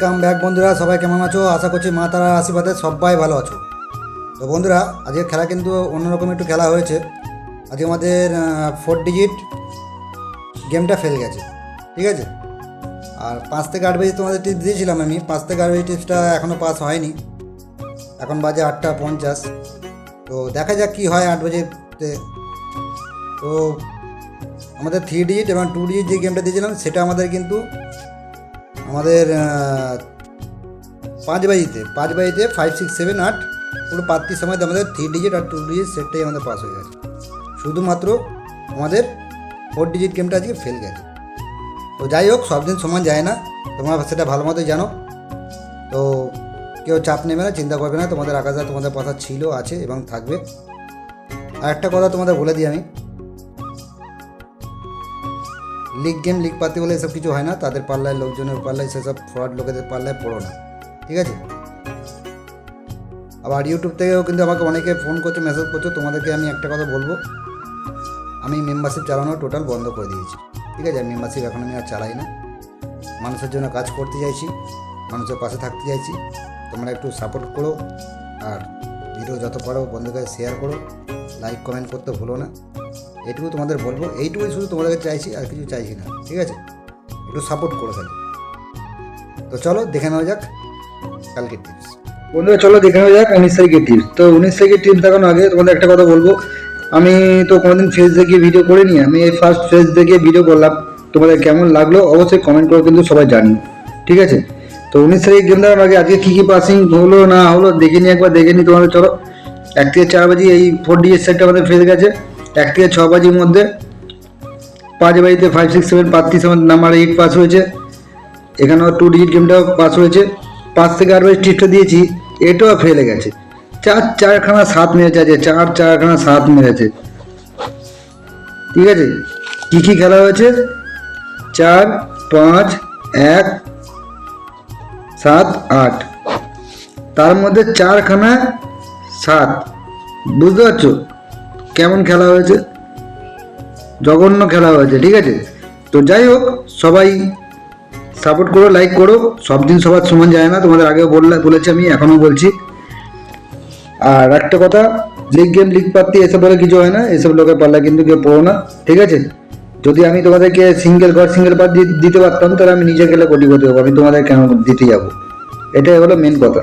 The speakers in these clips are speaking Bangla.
ওয়েলকাম ব্যাক বন্ধুরা, সবাই কেমন আছো? আশা করছি মা তারার আশীর্বাদে সবাই ভালো আছো। তো বন্ধুরা, আজকে খেলা কিন্তু অন্যরকম একটু খেলা হয়েছে। আজকে আমাদের 4 ডিজিট গেমটা ফেল গেছে, ঠিক আছে। আর 5 থেকে 8 বেজে তোমাদের টিপস দিয়েছিলাম আমি, 5 থেকে 8 বেজে টিপসটা এখনও পাস হয়নি। এখন বাজে 8টা 50। তো দেখা যাক কী হয় 8 বাজেতে। তো আমাদের 3 ডিজিট এবং 2 ডিজিট যে গেমটা দিয়েছিলাম সেটা আমাদের কিন্তু আমাদের 5 বাজিতে 5, 6, 7, 8 পুরো 5টি সময় আমাদের 3 ডিজিট আর 2 ডিজিট সেটটাই আমাদের পাস হয়ে গেছে। শুধুমাত্র আমাদের 4 ডিজিট গেমটা আজকে ফেল গেছে। তো যাই হোক, সব দিন সমান যায় না, তোমরা সেটা ভালো মতোই জানো। তো কেউ চাপ নেবে না, চিন্তা করবে না, তোমাদের আকাশে তোমাদের কথা ছিল, আছে এবং থাকবে। আর একটা কথা তোমাদের বলে দিই আমি, লিগ গেম লিগ পাতি বলে এসব কিছু হয় না। তাদের পাল্লায়, লোকজনের পাল্লায়, সেসব ফ্রড লোকেদের পাল্লায় পড়ো না, ঠিক আছে। আবার ইউটিউব থেকেও কিন্তু আমাকে অনেকে ফোন করছো, মেসেজ করছো। তোমাদেরকে আমি একটা কথা বলবো, আমি মেম্বারশিপ চালানো টোটাল বন্ধ করে দিয়েছি, ঠিক আছে। মেম্বারশিপ এখন আমি আর চালাই না। মানুষের জন্য কাজ করতে চাইছি, মানুষের পাশে থাকতে চাইছি। তোমরা একটু সাপোর্ট করো, আর ভিডিও যত পারো বন্ধুকে শেয়ার করো, লাইক কমেন্ট করতে ভুলো না। এইটুকু তোমাদের বলবো, এইটুকুই শুধু তোমাদেরকে চাইছি, আর কিছু চাইছি না, ঠিক আছে। একটু সাপোর্ট করো খালি। তো চলো দেখে নেওয়া যাক কালকের টিপস। বন্ধুরা চলো দেখে নেওয়া যাক 19 তারিখের টিপস। তো 19 তারিখের টিপস দেখানোর আগে তোমাদের একটা কথা বলবো, আমি তো কোনোদিন ফেস দেখিয়ে ভিডিও করিনি, আমি এই ফার্স্ট ফেস দেখিয়ে ভিডিও করলাম। তোমাদের কেমন লাগলো অবশ্যই কমেন্ট করে কিন্তু সবাই জানি, ঠিক আছে। তো 19 তারিখ গেম দেখানোর আগে আজকে কী কী পাসিং হলো না হলো দেখে নিই, একবার দেখে নিই তোমাদের। চলো 1 থেকে 4 বাজি এই 4 ডিজিট সেটটা আমাদের ফেস গেছে। 1 থেকে 6 বাজির মধ্যে 5 বাজিতে 5, 6, 7 5টি সময় নাম্বার 8 পাস হয়েছে। এখানেও 2 ডিজিট গেমটাও পাস হয়েছে। 5 থেকে 8 বাজি টিপসটা দিয়েছি, এটাও ফেলে গেছে। 4খানা 7 মেরেছে, আছে 4খানা 7 মেরেছে, ঠিক আছে। কী কী খেলা হয়েছে? 4, 5, 1, 7, 8, তার মধ্যে 4খানা 7। বুঝতে পারছো কেমন খেলা হয়েছে? জঘন্য খেলা হয়েছে, ঠিক আছে। তো যাই হোক, সবাই সাপোর্ট করো, লাইক করো। সব দিন সবার সমান যায় না, তোমাদের আগেও বলেছি, আমি এখনও বলছি। আর একটা কথা, লিগ গেম লিগ পাত্তি এসব বলে কিছু হয় না, এসব লোকের পাল্লা কিন্তু কেউ পড়ো না, ঠিক আছে। যদি আমি তোমাদেরকে সিঙ্গেল পাত দিতে পারতাম, তাহলে আমি নিজে গেলে কোটিপতি হবো, আমি তোমাদের কেন দিতে যাবো? এটাই হলো মেন কথা।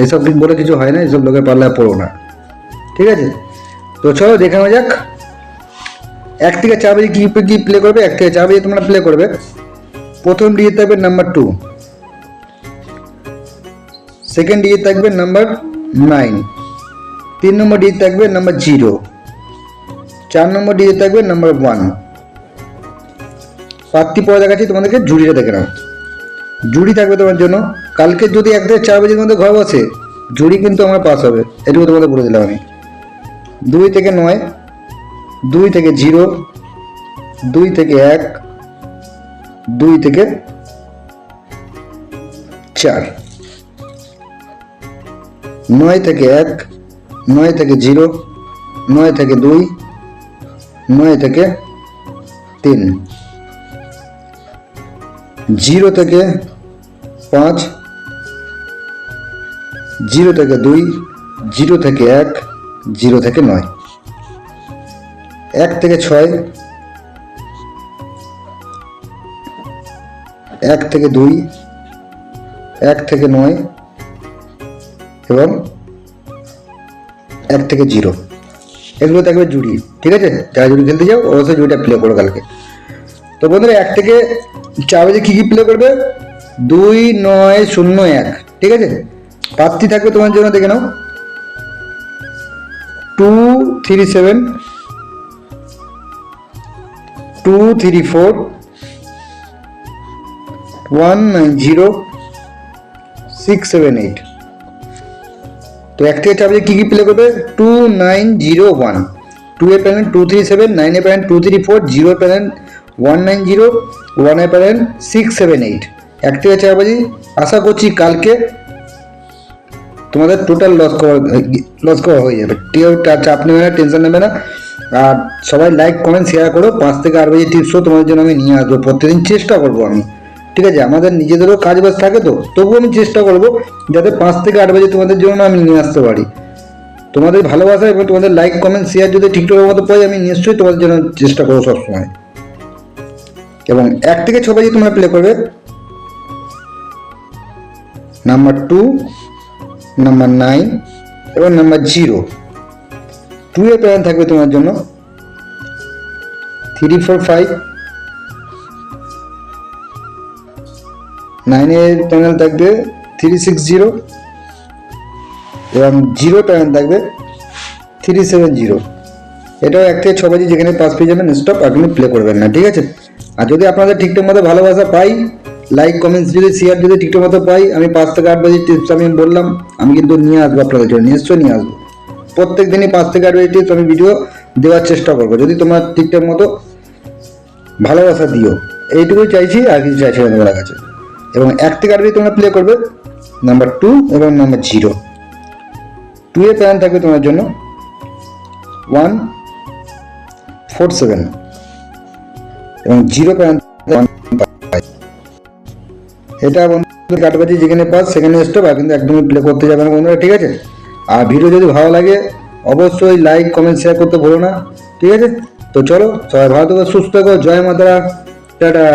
এসব দিন বলে কিছু হয় না, এসব লোকের পাল্লায় পড়ো না, ঠিক আছে। তো চলো দেখে নেওয়া যাক 1 থেকে 4 বাজে কী প্লে করবে। 1 থেকে 4 বাজে তোমরা প্লে করবে। প্রথম ডিজিট থাকবে নাম্বার 2, সেকেন্ড ডিজিট থাকবে নাম্বার 9, 3 নম্বর ডিজিট থাকবে নাম্বার 0, 4 নম্বর ডিজিট থাকবে নাম্বার 1। পাত্তি পরে দেখাচ্ছি তোমাদেরকে, জুড়িটা দেখে নাও। জুড়ি থাকবে তোমার জন্য। কালকে যদি 1 থেকে 4 বাজের মধ্যে ঘর বসে, জুড়ি কিন্তু আমার পাস হবে, এটুকু তোমাদের বলে দিলাম আমি। 2 থেকে 9, 2 থেকে 0, 2 থেকে 1, 2 থেকে 4, 9 থেকে 1, 9 থেকে 0, 9 থেকে 2, 9 থেকে 3, 0 থেকে 5, 0 থেকে 2, 0 থেকে 1, 0 থেকে 9, 1 থেকে 6, 1 থেকে 2, 1 থেকে 9 এবং 1 থেকে 0। এগুলো থাকবে জুড়ি, ঠিক আছে। যারা জুড়ি খেলতে যাও অবশ্যই জুড়িটা প্লে করো কালকে। তো বন্ধুরা 1 থেকে 4 বাজে কী কী প্লে করবে? 2, 9, 0, 1, ঠিক আছে। পাত্তি থাকবে তোমার জন্য, দেখে নাও। 2, 3, 7, 2, 3, 4, 1, 9, 0, 6, 7, 8। তো 1 থেকে 4 বাজে কী কী প্লে করবে? 2, 9, 0, 1, 2 এর প্যারেন্ট 2, 3, 7, 9 এর প্যারেন্ট 2, 3, 4, 0 এর প্যারেন্ট 1, 9, 0, 1 এর প্যারেন্ট 6, 7, 8। 1 থেকে 4 বাজে আশা করছি কালকে তোমাদের টোটাল লস করা হয়ে যাবে। কেউ চাপ নেবে না, টেনশন নেবে না। আর সবাই লাইক কমেন্ট শেয়ার করো। 5 থেকে 8 বাজে টিপসও তোমাদের জন্য আমি নিয়ে আসবো, প্রত্যেকদিন চেষ্টা করবো আমি। ঠিক আছে, আমাদের নিজেদেরও কাজ বাজ থাকে, তো তবুও আমি চেষ্টা করব যাতে 5 থেকে 8 বাজে তোমাদের জন্য আমি নিয়ে আসতে পারি। তোমাদের ভালোবাসা এবং তোমাদের লাইক কমেন্ট শেয়ার যদি ঠিকঠাক মতো পাই, আমি নিশ্চয়ই তোমাদের জন্য চেষ্টা করবো সবসময়। এবং 1 থেকে 6 বাজে তোমরা প্লে করবে নাম্বার 2, নাম্বার 9 এবং নাম্বার 0। 2 এর প্যাটার্ন থাকবে তোমার জন্য 3, 4, 5। 9 এর প্যানেল থাকবে 3, 6, 0 এবং 0 প্যানেল থাকবে 3, 7, 0। এটাও 1 থেকে 6 বাজে যেখানে পাস পেয়ে যাবেন স্টপ, আপনি প্লে করবেন না, ঠিক আছে। আর যদি আপনাদের ঠিকঠাক মতো ভালোবাসা পাই, লাইক কমেন্টস যদি শেয়ার যদি ঠিকঠাক মতো পাই, আমি 5 থেকে 8 বাজে টিপস আমি বললাম, আমি কিন্তু নিয়ে আসবো আপনাদের জন্য, নিশ্চয়ই নিয়ে আসবো। প্রত্যেক দিনই 5 থেকে 8 বাজে টিপস আমি ভিডিও দেওয়ার চেষ্টা করবো, যদি তোমার ঠিকঠাক মতো ভালোবাসা দিও, এইটুকুই চাইছি, আর কিছু চাইছি না তোমার কাছে। এবং 1 থেকে 8 বাজে তোমরা প্লে করবে নাম্বার 2 এবং নাম্বার 0। 2 এর প্যান থাকবে তোমার জন্য 1, 4, 7 এবং 0 প্যান 1, 5। এটা বন্ধু 8 বাজে যেখানে পাস সেখানে স্টপ, আর কিন্তু একদমই প্লে করতে যাবে না বন্ধুরা, ঠিক আছে। আর ভিডিও যদি ভালো লাগে অবশ্যই লাইক কমেন্ট শেয়ার করতে ভুলো না, ঠিক আছে। তো চলো, সবাই ভালো থেকো, সুস্থ থেকো, জয় মাতারা, টাটা।